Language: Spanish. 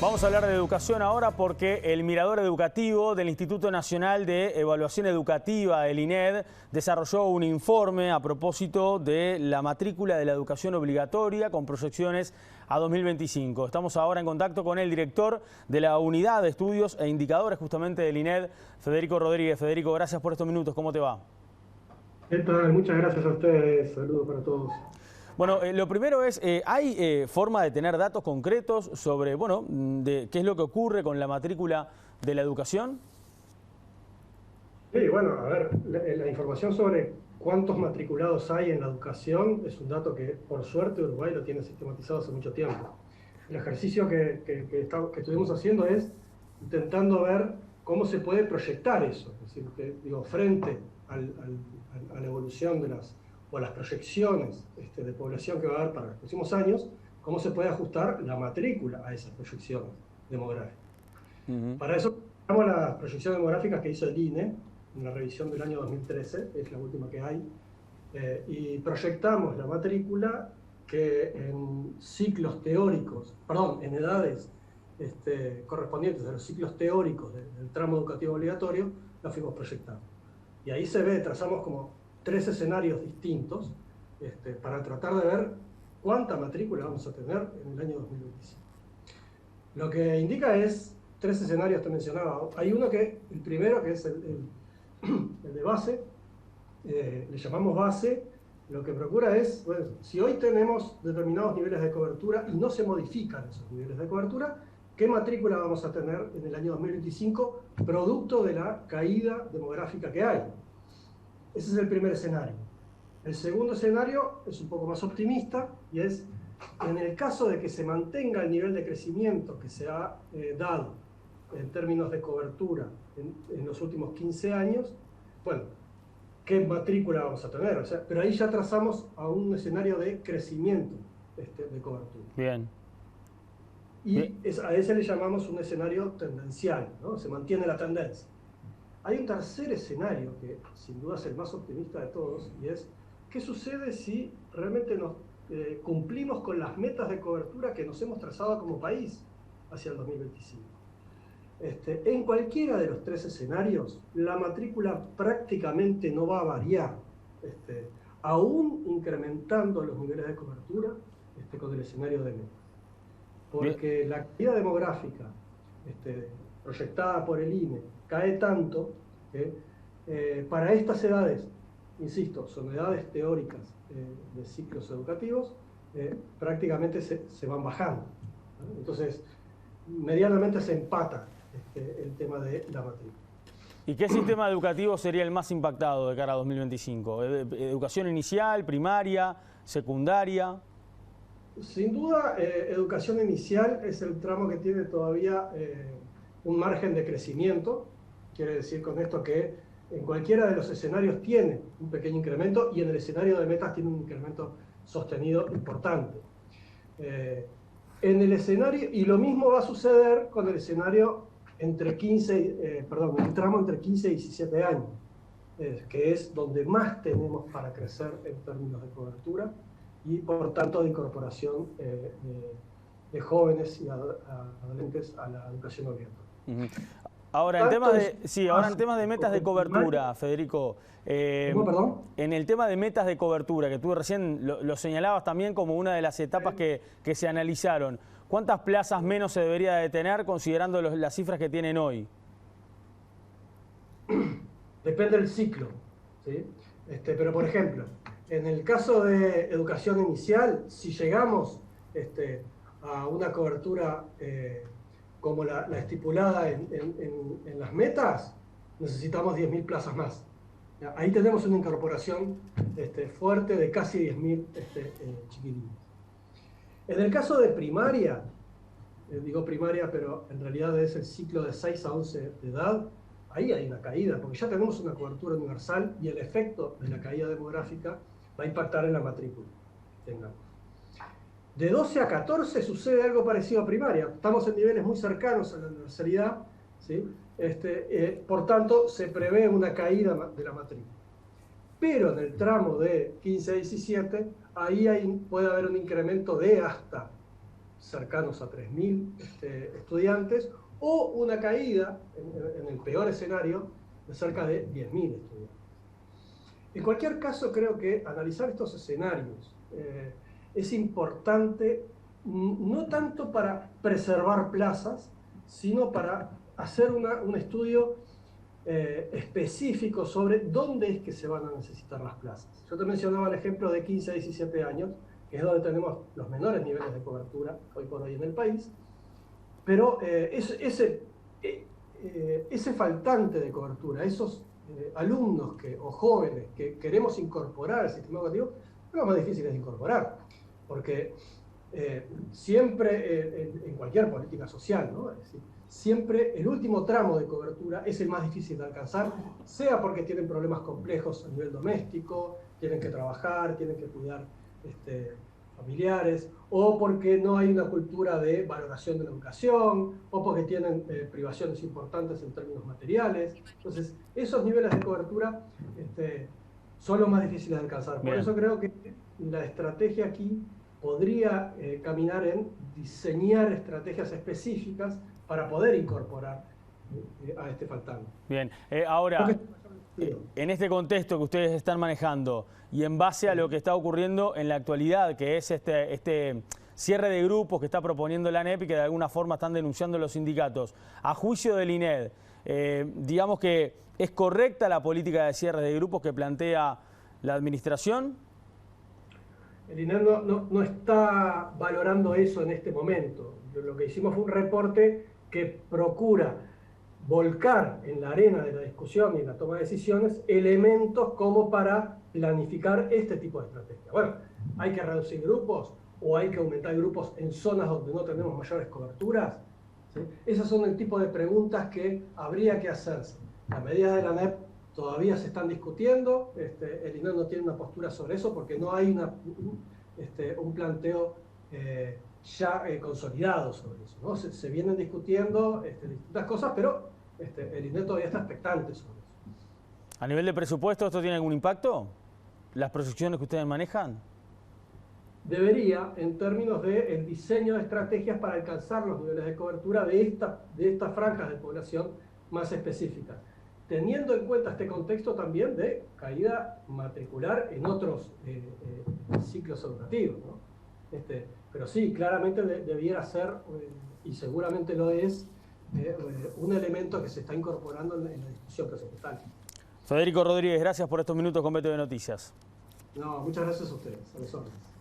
Vamos a hablar de educación ahora porque el Mirador Educativo del Instituto Nacional de Evaluación Educativa, el INED, desarrolló un informe a propósito de la matrícula de la educación obligatoria con proyecciones a 2025. Estamos ahora en contacto con el director de la Unidad de Estudios e Indicadores justamente del INED, Federico Rodríguez. Federico, gracias por estos minutos. ¿Cómo te va? ¿Qué tal? Muchas gracias a ustedes. Saludos para todos. Bueno, lo primero es, ¿hay forma de tener datos concretos sobre, de qué es lo que ocurre con la matrícula de la educación? Sí, bueno, a ver, la información sobre cuántos matriculados hay en la educación es un dato que, por suerte, Uruguay lo tiene sistematizado hace mucho tiempo. El ejercicio que estuvimos haciendo es intentando ver cómo se puede proyectar eso, es decir, frente a la evolución de las proyecciones de población que va a haber para los próximos años, cómo se puede ajustar la matrícula a esas proyecciones demográficas. Para eso, tenemos las proyecciones demográficas que hizo el INE en la revisión del año 2013, es la última que hay, y proyectamos la matrícula que en ciclos teóricos, perdón, en edades correspondientes a los ciclos teóricos del tramo educativo obligatorio, la fuimos proyectando. Y ahí se ve, trazamos como 3 escenarios distintos para tratar de ver cuánta matrícula vamos a tener en el año 2025. Lo que indica es 3 escenarios que mencionaba. Hay uno el primero, que es el de base, le llamamos base. Lo que procura es, bueno, si hoy tenemos determinados niveles de cobertura y no se modifican esos niveles de cobertura, ¿qué matrícula vamos a tener en el año 2025 producto de la caída demográfica que hay? Ese es el primer escenario. El segundo escenario es un poco más optimista y es, en el caso de que se mantenga el nivel de crecimiento que se ha dado en términos de cobertura en los últimos 15 años, bueno, ¿qué matrícula vamos a tener? O sea, pero ahí ya trazamos a un escenario de crecimiento de cobertura. Bien. Y a ese le llamamos un escenario tendencial, ¿no? Se mantiene la tendencia. Hay un tercer escenario que sin duda es el más optimista de todos, y es ¿qué sucede si realmente cumplimos con las metas de cobertura que nos hemos trazado como país hacia el 2025? En cualquiera de los 3 escenarios, la matrícula prácticamente no va a variar, aún incrementando los niveles de cobertura con el escenario de meta. Porque la caída demográfica proyectada por el INE cae tanto que para estas edades, insisto, son edades teóricas de ciclos educativos, prácticamente se van bajando, ¿no? Entonces, medianamente se empata el tema de la matrícula. ¿Y qué sistema educativo sería el más impactado de cara a 2025? ¿Educación inicial, primaria, secundaria? Sin duda, educación inicial es el tramo que tiene todavía un margen de crecimiento. Quiere decir con esto que en cualquiera de los escenarios tiene un pequeño incremento y en el escenario de metas tiene un incremento sostenido importante. En el escenario, y lo mismo va a suceder con el escenario el tramo entre 15 y 17 años, que es donde más tenemos para crecer en términos de cobertura y por tanto de incorporación de jóvenes y adolescentes a la educación obligatoria. Ahora, en temas de metas de cobertura, Federico, ¿Perdón? en el tema de metas de cobertura, que tú recién lo señalabas también como una de las etapas que se analizaron, ¿cuántas plazas menos se debería de tener considerando las cifras que tienen hoy? Depende del ciclo, ¿sí? Pero, por ejemplo, en el caso de educación inicial, si llegamos a una cobertura como la estipulada en las metas, necesitamos 10.000 plazas más. Ahí tenemos una incorporación fuerte de casi 10.000 chiquilines. En el caso de primaria, digo primaria, pero en realidad es el ciclo de 6 a 11 de edad, ahí hay una caída, porque ya tenemos una cobertura universal y el efecto de la caída demográfica va a impactar en la matrícula que tengamos. De 12 a 14 sucede algo parecido a primaria. Estamos en niveles muy cercanos a la universalidad, ¿sí? Por tanto, se prevé una caída de la matrícula. Pero en el tramo de 15 a 17, ahí puede haber un incremento de hasta cercanos a 3.000 estudiantes, o una caída, en el peor escenario, de cerca de 10.000 estudiantes. En cualquier caso, creo que analizar estos escenarios es importante, no tanto para preservar plazas, sino para hacer un estudio específico sobre dónde es que se van a necesitar las plazas. Yo te mencionaba el ejemplo de 15 a 17 años, que es donde tenemos los menores niveles de cobertura hoy por hoy en el país, pero ese faltante de cobertura, esos alumnos o jóvenes que queremos incorporar al sistema educativo, son los más difíciles de incorporar, porque siempre en cualquier política social, ¿no? Es decir, siempre el último tramo de cobertura es el más difícil de alcanzar, sea porque tienen problemas complejos a nivel doméstico, tienen que trabajar, tienen que cuidar familiares, o porque no hay una cultura de valoración de la educación, o porque tienen privaciones importantes en términos materiales. Entonces, esos niveles de cobertura son los más difíciles de alcanzar. Por eso creo que la estrategia aquí podría caminar en diseñar estrategias específicas para poder incorporar a este faltante. Bien, ahora, en este contexto que ustedes están manejando y en base a lo que está ocurriendo en la actualidad, que es este cierre de grupos que está proponiendo la ANEP y que de alguna forma están denunciando los sindicatos, a juicio del INED, digamos que ¿es correcta la política de cierre de grupos que plantea la administración? El INED no está valorando eso en este momento. Lo que hicimos fue un reporte que procura volcar en la arena de la discusión y la toma de decisiones elementos como para planificar este tipo de estrategia. Bueno, hay que reducir grupos o hay que aumentar grupos en zonas donde no tenemos mayores coberturas. ¿Sí? Esas son el tipo de preguntas que habría que hacerse. Las medidas de la ANEP todavía se están discutiendo, el INED no tiene una postura sobre eso porque no hay un planteo ya consolidado sobre eso, ¿no? Se vienen discutiendo distintas cosas, pero el INED todavía está expectante sobre eso. ¿A nivel de presupuesto esto tiene algún impacto? ¿Las proyecciones que ustedes manejan? Debería, en términos del diseño de estrategias para alcanzar los niveles de cobertura de estas franjas de población más específicas, teniendo en cuenta este contexto también de caída matricular en otros ciclos educativos, ¿no? Pero sí, claramente debiera ser, y seguramente lo es, un elemento que se está incorporando en la discusión presupuestaria. Federico Rodríguez, gracias por estos minutos con BTV Noticias. No, muchas gracias a ustedes, a los órdenes.